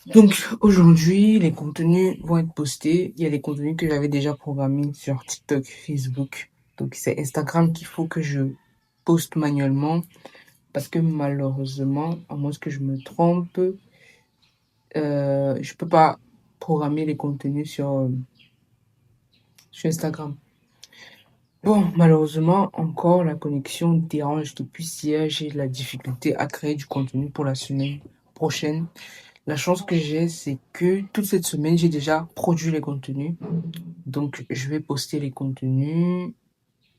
Donc aujourd'hui, les contenus vont être postés. Il y a les contenus que j'avais déjà programmés sur TikTok, Facebook. Donc c'est Instagram qu'il faut que je poste manuellement parce que malheureusement, à moins que je me trompe, je peux pas programmer les contenus sur Instagram. Bon, malheureusement, encore la connexion dérange depuis hier. J'ai de la difficulté à créer du contenu pour la semaine prochaine. La chance que j'ai, c'est que toute cette semaine, j'ai déjà produit les contenus. Donc, je vais poster les contenus.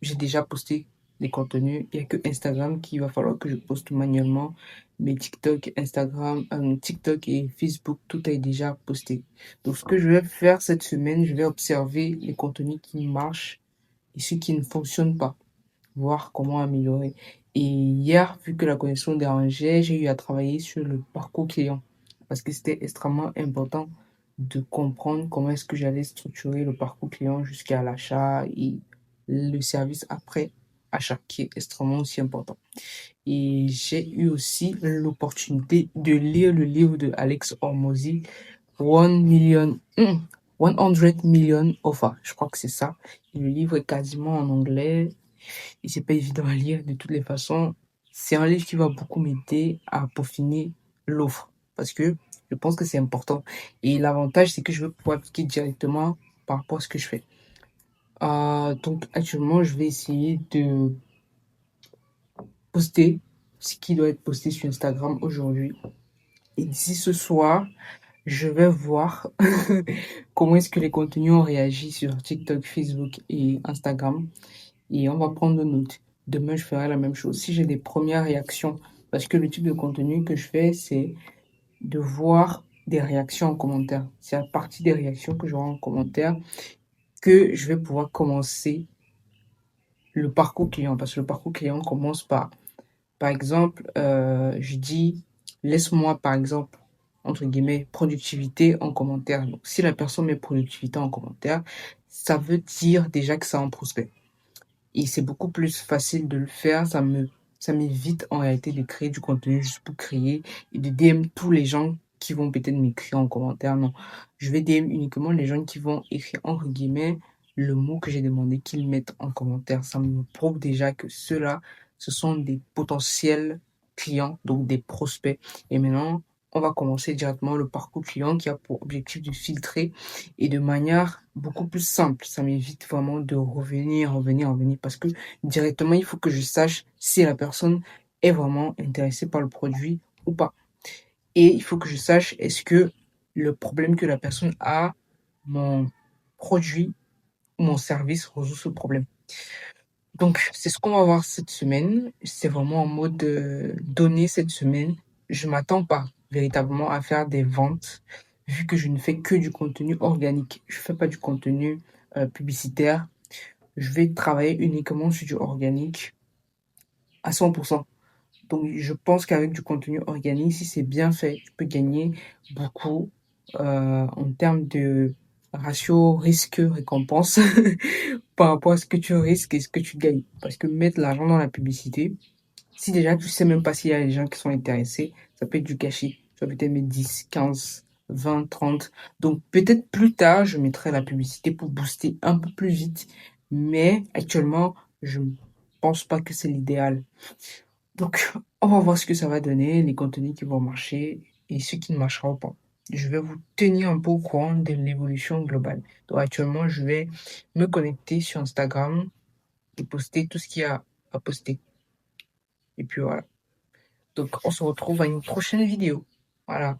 J'ai déjà posté les contenus. Il n'y a que Instagram qu'il va falloir que je poste manuellement. Mais TikTok, Instagram, TikTok et Facebook, tout est déjà posté. Donc, ce que je vais faire cette semaine, je vais observer les contenus qui marchent et ceux qui ne fonctionnent pas, voir comment améliorer. Et hier, vu que la connexion dérangeait, j'ai eu à travailler sur le parcours client parce que c'était extrêmement important de comprendre comment est-ce que j'allais structurer le parcours client jusqu'à l'achat et le service après achat qui est extrêmement aussi important. Et j'ai eu aussi l'opportunité de lire le livre de Alex Hormozy, 100 million offer. Je crois que c'est ça. Et le livre est quasiment en anglais et c'est pas évident à lire de toutes les façons. C'est un livre qui va beaucoup m'aider à peaufiner l'offre parce que je pense que c'est important. Et l'avantage, c'est que je vais pouvoir appliquer directement par rapport à ce que je fais. Donc actuellement, je vais essayer de poster ce qui doit être posté sur Instagram aujourd'hui. Et d'ici ce soir, je vais voir comment est-ce que les contenus ont réagi sur TikTok, Facebook et Instagram. Et on va prendre note. Demain, je ferai la même chose. Si j'ai des premières réactions, parce que le type de contenu que je fais, c'est de voir des réactions en commentaire. C'est à partir des réactions que j'aurai en commentaire que je vais pouvoir commencer le parcours client. Parce que le parcours client commence par exemple, je dis, laisse-moi, par exemple, entre guillemets, productivité en commentaire. Donc, si la personne met productivité en commentaire, ça veut dire déjà que c'est un prospect. Et c'est beaucoup plus facile de le faire. Ça m'évite en réalité de créer du contenu juste pour créer et de DM tous les gens qui vont peut-être m'écrire en commentaire. Non, je vais DM uniquement les gens qui vont écrire entre guillemets le mot que j'ai demandé qu'ils mettent en commentaire. Ça me prouve déjà que ceux-là, ce sont des potentiels clients, donc des prospects. Et maintenant, on va commencer directement le parcours client qui a pour objectif de filtrer et de manière beaucoup plus simple. Ça m'évite vraiment de revenir parce que directement, il faut que je sache si la personne est vraiment intéressée par le produit ou pas. Et il faut que je sache est-ce que le problème que la personne a, mon produit ou mon service résout ce problème. Donc, c'est ce qu'on va voir cette semaine. C'est vraiment en mode données cette semaine. Je m'attends pas véritablement à faire des ventes vu que je ne fais que du contenu organique. Je fais pas du contenu publicitaire. Je vais travailler uniquement sur du organique à 100%. Donc, je pense qu'avec du contenu organique, si c'est bien fait, tu peux gagner beaucoup en termes de ratio risque-récompense par rapport à ce que tu risques et ce que tu gagnes. Parce que mettre l'argent dans la publicité, si déjà tu sais même pas s'il y a des gens qui sont intéressés, ça peut être du gâchis. Tu vas peut-être mettre 10, 15, 20, 30. Donc peut-être plus tard, je mettrai la publicité pour booster un peu plus vite. Mais actuellement, je ne pense pas que c'est l'idéal. Donc, on va voir ce que ça va donner, les contenus qui vont marcher et ceux qui ne marcheront pas. Je vais vous tenir un peu au courant de l'évolution globale. Donc, actuellement, je vais me connecter sur Instagram et poster tout ce qu'il y a à poster. Et puis voilà. Donc, on se retrouve à une prochaine vidéo. Voilà.